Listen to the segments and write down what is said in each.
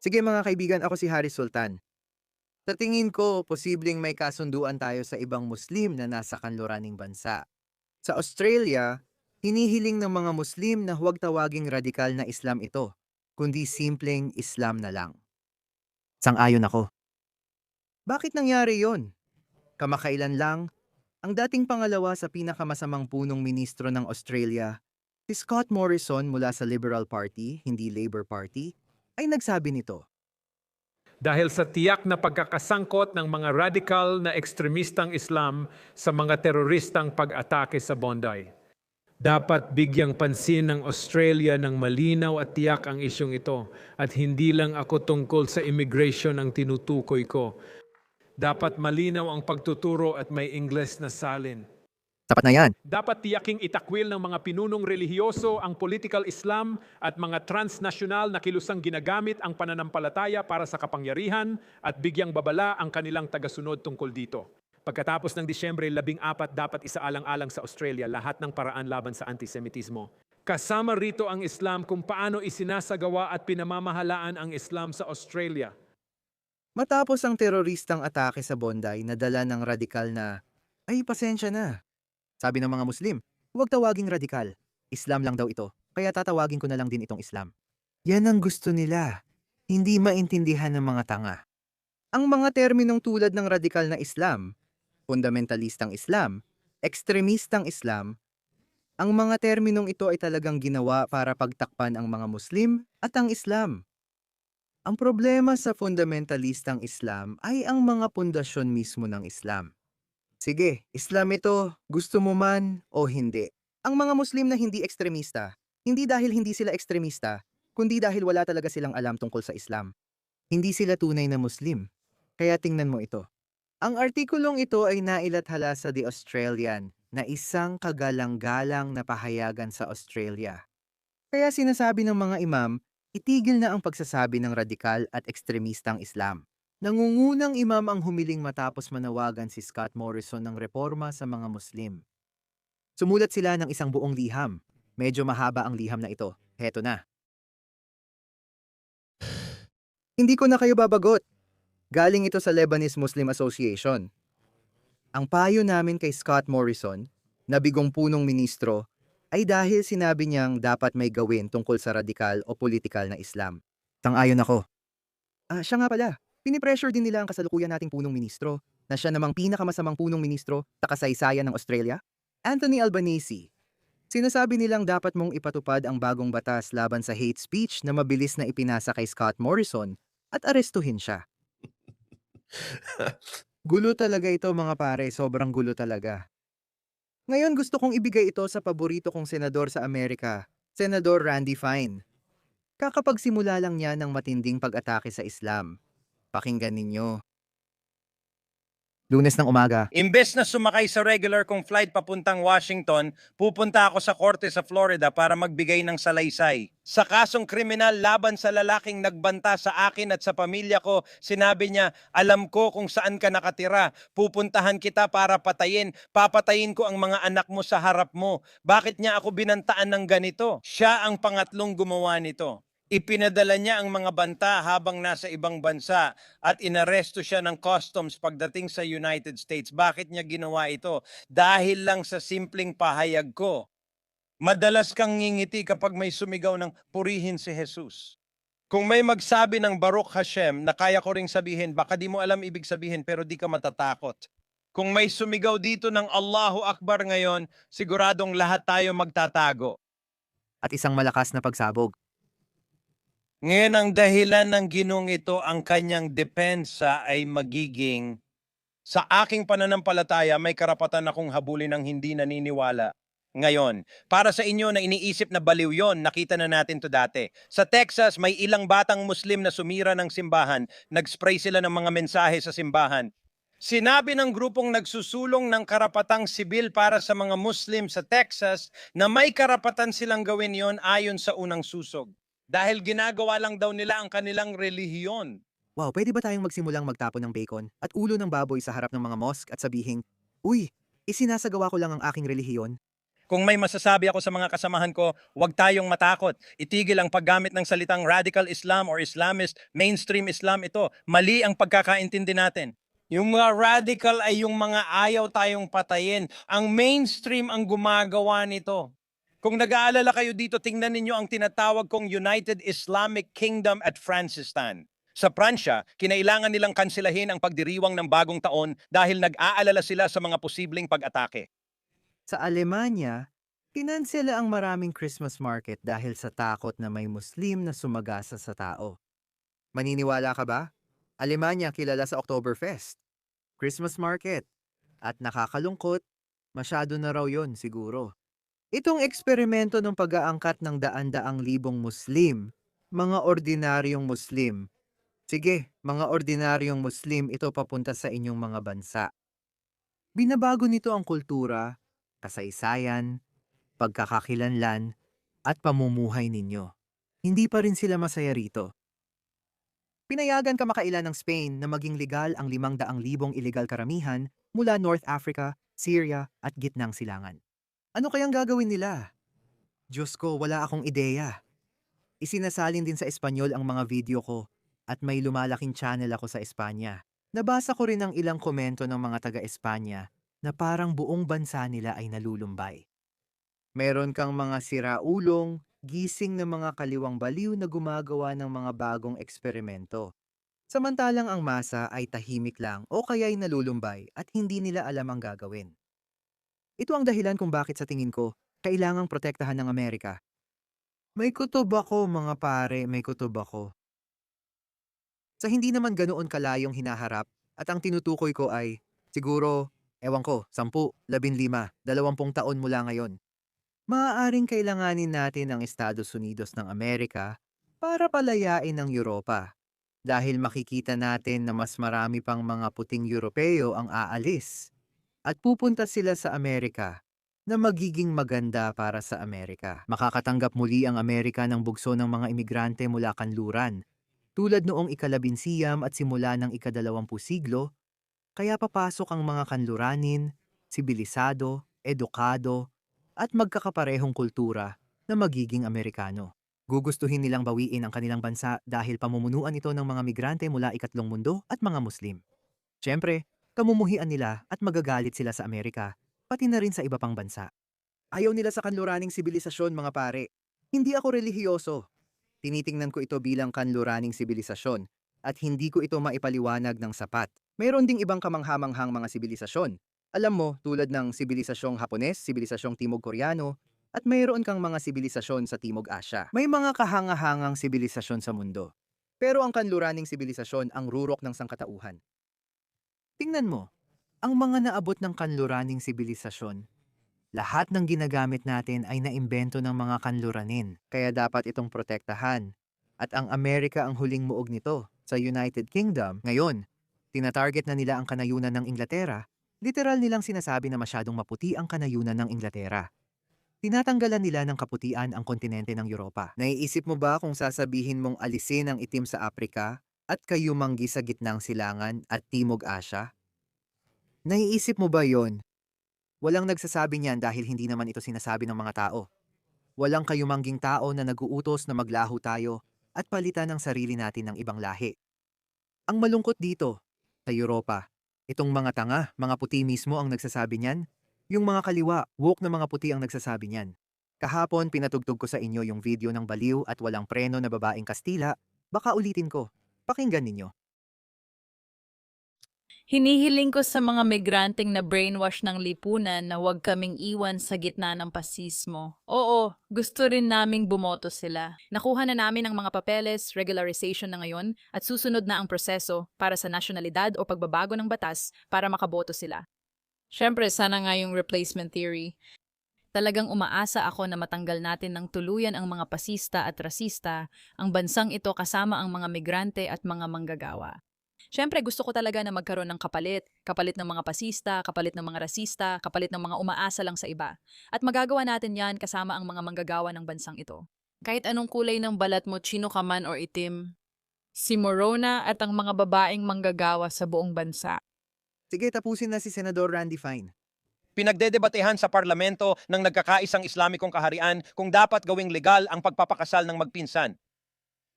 Sige mga kaibigan, ako si Haris Sultan. Sa tingin ko, posibleng may kasunduan tayo sa ibang Muslim na nasa kanluraning bansa. Sa Australia, hinihiling ng mga Muslim na huwag tawaging radikal na Islam ito, kundi simpleng Islam na lang. Sang-ayon ako. Bakit nangyari yon? Kamakailan lang, ang dating pangalawa sa pinakamasamang punong ministro ng Australia, si Scott Morrison mula sa Liberal Party, hindi Labour Party, ay nagsabi nito. Dahil sa tiyak na pagkakasangkot ng mga radical na ekstremistang Islam sa mga teroristang pag-atake sa Bondi. Dapat bigyang pansin ng Australia ng malinaw at tiyak ang isyong ito at hindi lang ako tungkol sa immigration ang tinutukoy ko. Dapat malinaw ang pagtuturo at may Ingles na salin. Sapat na yan. Dapat tiyaking itakwil ng mga pinunong relihiyoso ang political Islam at mga transnasyonal na kilusang ginagamit ang pananampalataya para sa kapangyarihan at bigyang babala ang kanilang tagasunod tungkol dito. Pagkatapos ng Disyembre 14, dapat isaalang-alang sa Australia lahat ng paraan laban sa antisemitismo. Kasama rito ang Islam kung paano isinasagawa at pinamamahalaan ang Islam sa Australia. Matapos ang teroristang atake sa Bondi na dala ng radikal na, ay pasensya na. Sabi ng mga Muslim, huwag tawaging radikal. Islam lang daw ito, kaya tatawagin ko na lang din itong Islam. Yan ang gusto nila. Hindi maintindihan ng mga tanga. Ang mga terminong tulad ng radikal na Islam, fundamentalistang Islam, ekstremistang Islam, ang mga terminong ito ay talagang ginawa para pagtakpan ang mga Muslim at ang Islam. Ang problema sa fundamentalistang Islam ay ang mga pundasyon mismo ng Islam. Sige, Islam ito, gusto mo man o hindi. Ang mga Muslim na hindi ekstremista, hindi dahil hindi sila ekstremista, kundi dahil wala talaga silang alam tungkol sa Islam. Hindi sila tunay na Muslim. Kaya tingnan mo ito. Ang artikulong ito ay nailathala sa The Australian na isang kagalang-galang na pahayagan sa Australia. Kaya sinasabi ng mga imam, itigil na ang pagsasabi ng radikal at ekstremistang Islam. Nangungunang imam ang humiling matapos manawagan si Scott Morrison ng reforma sa mga Muslim. Sumulat sila ng isang buong liham. Medyo mahaba ang liham na ito. Heto na. Hindi ko na kayo babagot. Galing ito sa Lebanese Muslim Association. Ang payo namin kay Scott Morrison, na bigong punong ministro, ay dahil sinabi niyang dapat may gawin tungkol sa radikal o politikal na Islam. Sang-ayon ako. Siya nga pala. Pinipressure din nila ang kasalukuyan nating punong ministro na siya namang pinakamasamang punong ministro sa kasaysayan ng Australia, Anthony Albanese. Sinasabi nilang dapat mong ipatupad ang bagong batas laban sa hate speech na mabilis na ipinasa kay Scott Morrison at arestuhin siya. Gulo talaga ito mga pare, sobrang gulo talaga. Ngayon gusto kong ibigay ito sa paborito kong senador sa Amerika, Senador Randy Fine. Kakapagsimula lang niya ng matinding pag-atake sa Islam. Pakinggan ninyo. Lunes ng umaga. Imbes na sumakay sa regular kong flight papuntang Washington, pupunta ako sa korte sa Florida para magbigay ng salaysay. Sa kasong kriminal laban sa lalaking nagbanta sa akin at sa pamilya ko, sinabi niya, alam ko kung saan ka nakatira. Pupuntahan kita para patayin. Papatayin ko ang mga anak mo sa harap mo. Bakit niya ako binantaan ng ganito? Siya ang pangatlong gumawa nito. Ipinadala niya ang mga banta habang nasa ibang bansa at inaresto siya ng customs pagdating sa United States. Bakit niya ginawa ito? Dahil lang sa simpleng pahayag ko. Madalas kang ngingiti kapag may sumigaw ng purihin si Jesus. Kung may magsabi ng Baruch Hashem na kaya ko ring sabihin, baka di mo alam ibig sabihin pero di ka matatakot. Kung may sumigaw dito ng Allahu Akbar ngayon, siguradong lahat tayo magtatago. At isang malakas na pagsabog. Ngayon ang dahilan ng ginong ito, ang kanyang depensa ay magiging, sa aking pananampalataya, may karapatan akong habulin ng hindi naniniwala. Ngayon, para sa inyo na iniisip na baliw yon, nakita na natin to dati. Sa Texas, may ilang batang Muslim na sumira ng simbahan. Nag-spray sila ng mga mensahe sa simbahan. Sinabi ng grupong nagsusulong ng karapatang sibil para sa mga Muslim sa Texas na may karapatan silang gawin yon ayon sa unang susog. Dahil ginagawa lang daw nila ang kanilang relihiyon. Wow, pwede ba tayong magsimulang magtapon ng bacon at ulo ng baboy sa harap ng mga mosque at sabihing, uy, isinasagawa ko lang ang aking relihiyon? Kung may masasabi ako sa mga kasamahan ko, huwag tayong matakot. Itigil ang paggamit ng salitang radical Islam or Islamist, mainstream Islam ito. Mali ang pagkakaintindi natin. Yung mga radical ay yung mga ayaw tayong patayin. Ang mainstream ang gumagawa nito. Kung nag-aalala kayo dito, tingnan ninyo ang tinatawag kong United Islamic Kingdom at Francistan. Sa Pransya, kinailangan nilang kansilahin ang pagdiriwang ng bagong taon dahil nag-aalala sila sa mga posibleng pag-atake. Sa Alemanya, kinansela ang maraming Christmas market dahil sa takot na may Muslim na sumagasa sa tao. Maniniwala ka ba? Alemanya kilala sa Oktoberfest, Christmas market, at nakakalungkot, masyado na raw yon siguro. Itong eksperimento ng pag-aangkat ng daan-daang libong Muslim, mga ordinaryong Muslim. Sige, mga ordinaryong Muslim ito papunta sa inyong mga bansa. Binabago nito ang kultura, kasaysayan, pagkakakilanlan, at pamumuhay ninyo. Hindi pa rin sila masaya rito. Pinayagan kamakailan ng Spain na maging legal ang 500,000 illegal karamihan mula North Africa, Syria at Gitnang Silangan. Ano kayang gagawin nila? Diyos ko, wala akong ideya. Isinasalin din sa Espanyol ang mga video ko at may lumalaking channel ako sa Espanya. Nabasa ko rin ang ilang komento ng mga taga-Espanya na parang buong bansa nila ay nalulumbay. Meron kang mga siraulong, gising na mga kaliwang baliw na gumagawa ng mga bagong eksperimento. Samantalang ang masa ay tahimik lang o kaya'y nalulumbay at hindi nila alam ang gagawin. Ito ang dahilan kung bakit sa tingin ko, kailangang protektahan ng Amerika. May kutob ako mga pare, may kutob ako. Sa hindi naman ganoon kalayong hinaharap at ang tinutukoy ko ay, siguro, ewan ko, 10, 15, 20 taon mula ngayon. Maaaring kailanganin natin ang Estados Unidos ng Amerika para palayain ang Europa. Dahil makikita natin na mas marami pang mga puting Europeo ang aalis. At pupunta sila sa Amerika na magiging maganda para sa Amerika. Makakatanggap muli ang Amerika ng bugso ng mga imigrante mula kanluran. Tulad noong ika-11 at simula ng ika-20 siglo, kaya papasok ang mga kanluranin, sibilisado, edukado, at magkakaparehong kultura na magiging Amerikano. Gugustuhin nilang bawiin ang kanilang bansa dahil pamumunuan ito ng mga migrante mula ikatlong mundo at mga Muslim. Siyempre, kamumuhian nila at magagalit sila sa Amerika, pati na rin sa iba pang bansa. Ayaw nila sa kanluraning sibilisasyon mga pare. Hindi ako relihiyoso. Tinitingnan ko ito bilang kanluraning sibilisasyon at hindi ko ito maipaliwanag ng sapat. Mayroon ding ibang kamanghamanghang mga sibilisasyon. Alam mo, tulad ng sibilisasyong Hapones, sibilisasyong Timog Koreano, at mayroon kang mga sibilisasyon sa Timog Asya. May mga kahangahangang sibilisasyon sa mundo. Pero ang kanluraning sibilisasyon ang rurok ng sangkatauhan. Tingnan mo, ang mga naabot ng kanluraning sibilisasyon, lahat ng ginagamit natin ay naimbento ng mga kanluranin, kaya dapat itong protektahan. At ang Amerika ang huling muog nito. Sa United Kingdom, ngayon, tinatarget na nila ang kanayunan ng Inglaterra. Literal nilang sinasabi na masyadong maputi ang kanayunan ng Inglaterra. Tinatanggalan nila ng kaputian ang kontinente ng Europa. Naiisip mo ba kung sasabihin mong alisin ang itim sa Afrika at kayumanggi sa Gitnang Silangan at Timog Asya? Naiisip mo ba yon? Walang nagsasabi niyan dahil hindi naman ito sinasabi ng mga tao. Walang kayumangging tao na naguutos na maglaho tayo at palitan ang sarili natin ng ibang lahi. Ang malungkot dito, sa Europa, itong mga tanga, mga puti mismo ang nagsasabi niyan. Yung mga kaliwa, woke na mga puti ang nagsasabi niyan. Kahapon pinatugtog ko sa inyo yung video ng baliw at walang preno na babaeng Kastila. Baka ulitin ko. Pakinggan ninyo. Hinihiling ko sa mga migranteng na brainwash ng lipunan na huwag kaming iwan sa gitna ng pasismo. Oo, gusto rin naming bumoto sila. Nakuha na namin ang mga papeles, regularization na ngayon, at susunod na ang proseso para sa nasyonalidad o pagbabago ng batas para makaboto sila. Siyempre, sana nga yung replacement theory. Talagang umaasa ako na matanggal natin ng tuluyan ang mga pasista at rasista, ang bansang ito kasama ang mga migrante at mga manggagawa. Siyempre, gusto ko talaga na magkaroon ng kapalit ng mga pasista, kapalit ng mga rasista, kapalit ng mga umaasa lang sa iba. At magagawa natin yan kasama ang mga manggagawa ng bansang ito. Kahit anong kulay ng balat mo, chino ka man or itim, si Morona at ang mga babaeng manggagawa sa buong bansa. Sige, tapusin na si Senador Randy Fine. Pinagdedebatehan sa parlamento ng nagkakaisang Islamikong kaharian kung dapat gawing legal ang pagpapakasal ng magpinsan.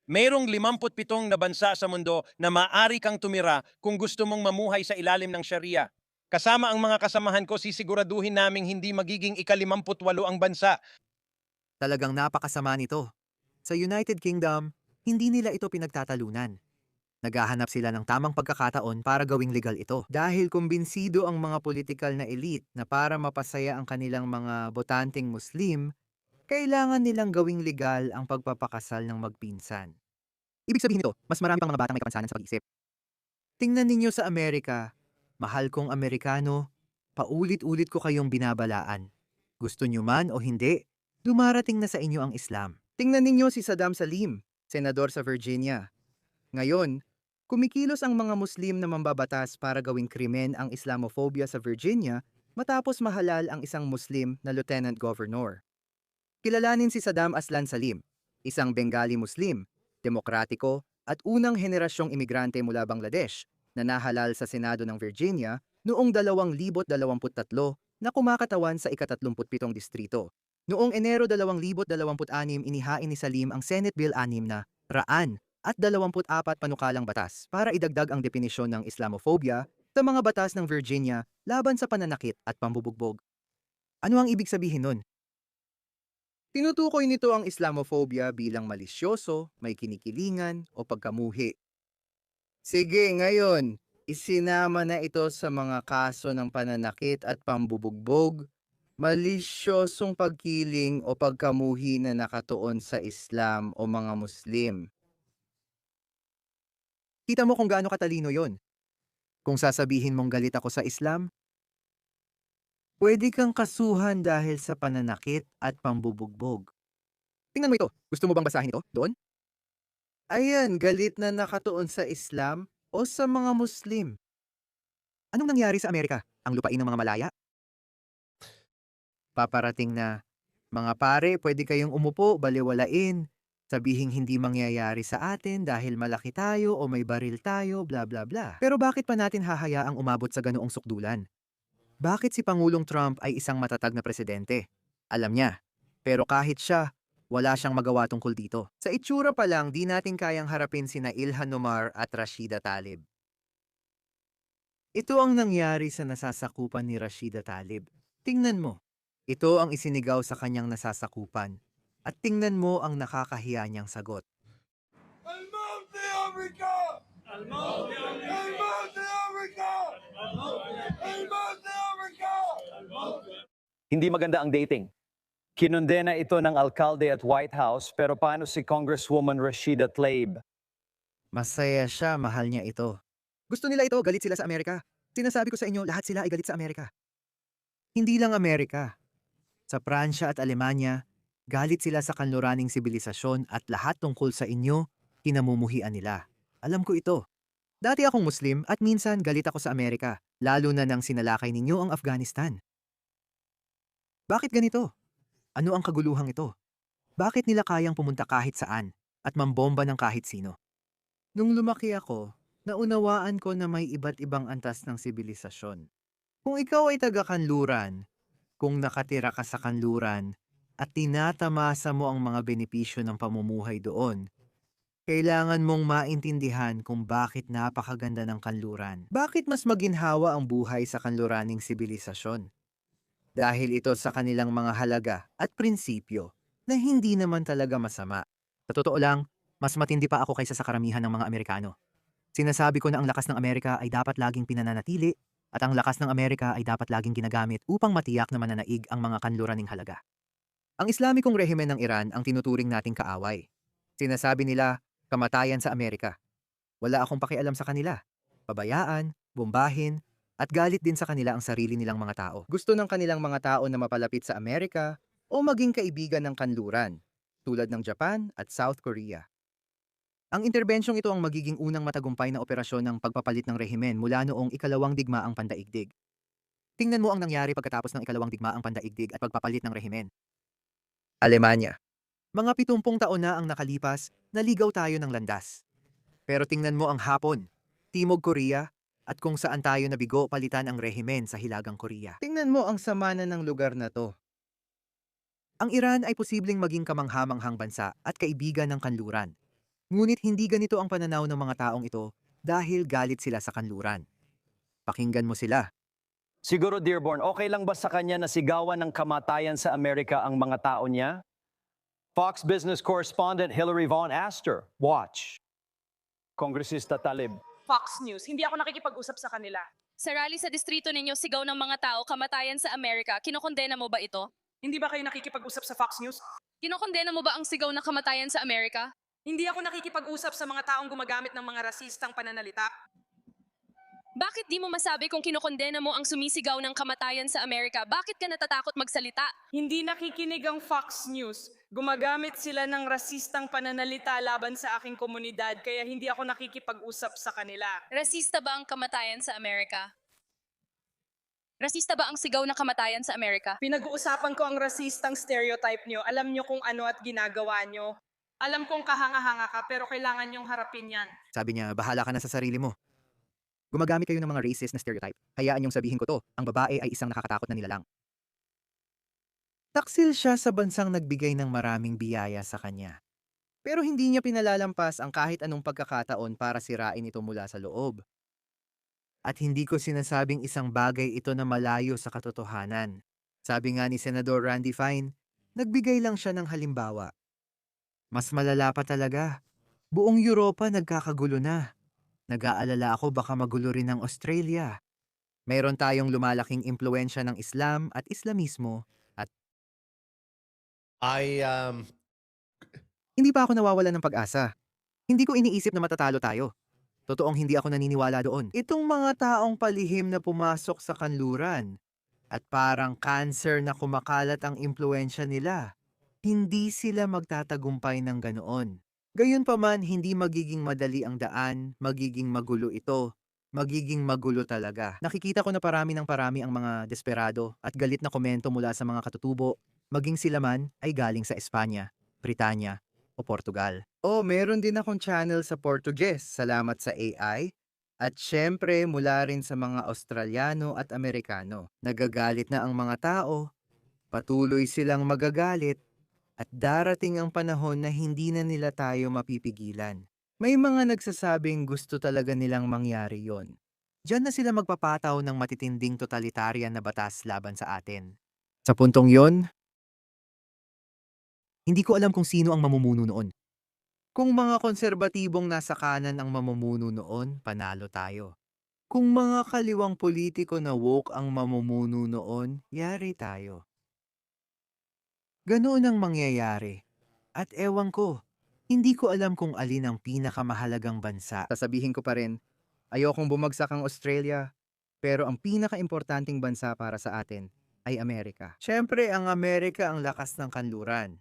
Mayroong 57 na bansa sa mundo na maaari kang tumira kung gusto mong mamuhay sa ilalim ng Sharia. Kasama ang mga kasamahan ko, sisiguraduhin naming hindi magiging ika-58 ang bansa. Talagang napakasama nito. Sa United Kingdom, hindi nila ito pinagtatalunan. Naghahanap sila ng tamang pagkakataon para gawing legal ito. Dahil kumbinsido ang mga politikal na elite na para mapasaya ang kanilang mga botanteng Muslim, kailangan nilang gawing legal ang pagpapakasal ng magpinsan. Ibig sabihin nito, mas marami pang mga batang may kapansanan sa pag-iisip. Tingnan ninyo sa Amerika, mahal kong Amerikano, paulit-ulit ko kayong binabalaan. Gusto nyo man o hindi, dumarating na sa inyo ang Islam. Tingnan ninyo si Saddam Salim, senador sa Virginia. Ngayon, kumikilos ang mga Muslim na mambabatas para gawing krimen ang Islamophobia sa Virginia matapos mahalal ang isang Muslim na lieutenant governor. Kilalanin si Saddam Aslan Salim, isang Bengali Muslim, demokratiko at unang henerasyong imigrante mula Bangladesh na nahalal sa Senado ng Virginia noong 2023 na kumakatawan sa ika-37 distrito. Noong Enero 2026, inihain ni Salim ang Senate Bill 6 na Raan at 24 panukalang batas para idagdag ang definisyon ng Islamophobia sa mga batas ng Virginia laban sa pananakit at pambubugbog. Ano ang ibig sabihin nun? Tinutukoy nito ang Islamophobia bilang malisyoso, may kinikilingan o pagkamuhi. Sige, ngayon, isinama na ito sa mga kaso ng pananakit at pambubugbog, malisyosong pagkiling o pagkamuhi na nakatuon sa Islam o mga Muslim. Kita mo kung gaano katalino yon. Kung sasabihin mong galit ako sa Islam, pwede kang kasuhan dahil sa pananakit at pambubugbog. Tingnan mo ito. Gusto mo bang basahin ito? Doon? Ayan, galit na nakatuon sa Islam o sa mga Muslim. Anong nangyari sa Amerika? Ang lupain ng mga Malaya? Paparating na, mga pare, pwede kayong umupo, baliwalain. Sabihing hindi mangyayari sa atin dahil malaki tayo o may baril tayo, bla bla bla. Pero bakit pa natin hahayaang umabot sa ganoong sukdulan? Bakit si Pangulong Trump ay isang matatag na presidente? Alam niya. Pero kahit siya, wala siyang magawa tungkol dito. Sa itsura pa lang, di natin kayang harapin sina Ilhan Omar at Rashida Tlaib. Ito ang nangyari sa nasasakupan ni Rashida Tlaib. Tingnan mo. Ito ang isinigaw sa kanyang nasasakupan. At tingnan mo ang nakakahiya niyang sagot. الموت لأمريكا! الموت لأمريكا! الموت لأمريكا! الموت لأمريكا! Hindi maganda ang dating. Kinondena ito ng alkalde at White House, pero paano si Congresswoman Rashida Tlaib? Masaya siya, mahal niya ito. Gusto nila ito, galit sila sa Amerika. Sinasabi ko sa inyo, lahat sila ay galit sa Amerika. Hindi lang Amerika. Sa Pransya at Alemanya, galit sila sa kanluraning sibilisasyon at lahat tungkol sa inyo, kinamumuhian nila. Alam ko ito. Dati akong Muslim at minsan galit ako sa Amerika, lalo na nang sinalakay ninyo ang Afghanistan. Bakit ganito? Ano ang kaguluhang ito? Bakit nila kayang pumunta kahit saan at mambomba ng kahit sino? Nung lumaki ako, naunawaan ko na may iba't ibang antas ng sibilisasyon. Kung ikaw ay taga-kanluran, kung nakatira ka sa kanluran, at tinatamasa mo ang mga benepisyo ng pamumuhay doon, kailangan mong maintindihan kung bakit napakaganda ng kanluran. Bakit mas maginhawa ang buhay sa kanluraning sibilisasyon? Dahil ito sa kanilang mga halaga at prinsipyo na hindi naman talaga masama. Sa totoo lang, mas matindi pa ako kaysa sa karamihan ng mga Amerikano. Sinasabi ko na ang lakas ng Amerika ay dapat laging pinananatili at ang lakas ng Amerika ay dapat laging ginagamit upang matiyak na mananaig ang mga kanluraning halaga. Ang Islamikong rehimen ng Iran ang tinuturing nating kaaway. Sinasabi nila, kamatayan sa Amerika. Wala akong pakialam sa kanila. Pabayaan, bombahin, at galit din sa kanila ang sarili nilang mga tao. Gusto ng kanilang mga tao na mapalapit sa Amerika o maging kaibigan ng kanluran, tulad ng Japan at South Korea. Ang interbensyong ito ang magiging unang matagumpay na operasyon ng pagpapalit ng rehimen mula noong ikalawang digmaang pandaigdig. Tingnan mo ang nangyari pagkatapos ng ikalawang digmaang pandaigdig at pagpapalit ng rehimen. Alemanya. Mga 70 taon na ang nakalipas, naligaw tayo ng landas. Pero tingnan mo ang Hapon, Timog Korea, at kung saan tayo nabigo palitan ang rehimen sa Hilagang Korea. Tingnan mo ang sama na ng lugar na to. Ang Iran ay posibleng maging kamanghamanghang bansa at kaibigan ng kanluran. Ngunit hindi ganito ang pananaw ng mga taong ito dahil galit sila sa kanluran. Pakinggan mo sila. Siguro, Dearborn, okay lang ba sa kanya na sigawan ng kamatayan sa Amerika ang mga tao niya? Fox Business correspondent Hillary Vaughn asked her. Watch. Kongresista Talib. Fox News. Hindi ako nakikipag-usap sa kanila. Sa rally sa distrito ninyo, sigaw ng mga tao, kamatayan sa Amerika, kinokondena mo ba ito? Hindi ba kayo nakikipag-usap sa Fox News? Kinokondena mo ba ang sigaw ng kamatayan sa Amerika? Hindi ako nakikipag-usap sa mga taong gumagamit ng mga rasistang pananalita. Bakit di mo masabi kung kinokondena mo ang sumisigaw ng kamatayan sa Amerika? Bakit ka natatakot magsalita? Hindi nakikinig ang Fox News. Gumagamit sila ng rasistang pananalita laban sa aking komunidad kaya hindi ako nakikipag-usap sa kanila. Rasista ba ang kamatayan sa Amerika? Rasista ba ang sigaw ng kamatayan sa Amerika? Pinag-uusapan ko ang rasistang stereotype nyo. Alam nyo kung ano at ginagawa nyo. Alam kong kahanga-hanga ka pero kailangan nyong harapin yan. Sabi niya, bahala ka na sa sarili mo. Gumagamit kayo ng mga racist na stereotype. Hayaan niyong sabihin ko to, ang babae ay isang nakakatakot na nilalang. Taksil siya sa bansang nagbigay ng maraming biyaya sa kanya. Pero hindi niya pinalalampas ang kahit anong pagkakataon para sirain ito mula sa loob. At hindi ko sinasabing isang bagay ito na malayo sa katotohanan. Sabi nga ni Senador Randy Fine, nagbigay lang siya ng halimbawa. Mas malala pa talaga. Buong Europa nagkakagulo na. Nag-aalala ako baka magulo rin ng Australia. Mayroon tayong lumalaking impluensya ng Islam at Islamismo at hindi pa ako nawawalan ng pag-asa. Hindi ko iniisip na matatalo tayo. Totoong hindi ako naniniwala doon. Itong mga taong palihim na pumasok sa kanluran at parang cancer na kumakalat ang impluensya nila. Hindi sila magtatagumpay ng ganoon. Gayunpaman, hindi magiging madali ang daan, magiging magulo ito, magiging magulo talaga. Nakikita ko na parami ang mga desperado at galit na komento mula sa mga katutubo, maging sila man ay galing sa Espanya, Britanya o Portugal. Meron din akong channel sa Portuguese, salamat sa AI. At syempre mula rin sa mga Australiano at Amerikano. Nagagalit na ang mga tao, patuloy silang magagalit, at darating ang panahon na hindi na nila tayo mapipigilan. May mga nagsasabing gusto talaga nilang mangyari yon. Diyan na sila magpapataw ng matitinding totalitarian na batas laban sa atin. Sa puntong yon, hindi ko alam kung sino ang mamumuno noon. Kung mga konserbatibong nasa kanan ang mamumuno noon, panalo tayo. Kung mga kaliwang politiko na woke ang mamumuno noon, yari tayo. Ganoon ang mangyayari. At ewan ko, hindi ko alam kung alin ang pinakamahalagang bansa. Sasabihin ko pa rin, ayokong bumagsak ang Australia, pero ang pinakaimportanting bansa para sa atin ay Amerika. Siyempre, ang Amerika ang lakas ng kanluran.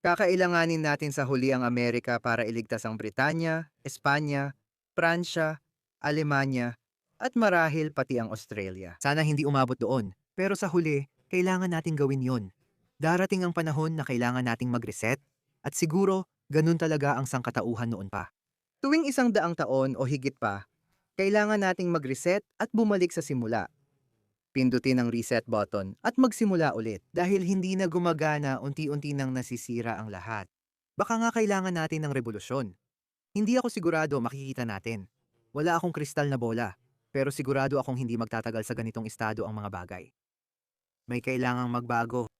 Kakailanganin natin sa huli ang Amerika para iligtas ang Britanya, Espanya, Pransya, Alemanya, at marahil pati ang Australia. Sana hindi umabot doon, pero sa huli, kailangan nating gawin yon. Darating ang panahon na kailangan nating mag-reset at siguro ganun talaga ang sangkatauhan noon pa. Tuwing 100 taon o higit pa, kailangan nating mag-reset at bumalik sa simula. Pindutin ang reset button at magsimula ulit dahil hindi na gumagana, unti-unti nang nasisira ang lahat. Baka nga kailangan natin ng revolusyon. Hindi ako sigurado makikita natin. Wala akong kristal na bola, pero sigurado akong hindi magtatagal sa ganitong estado ang mga bagay. May kailangang magbago.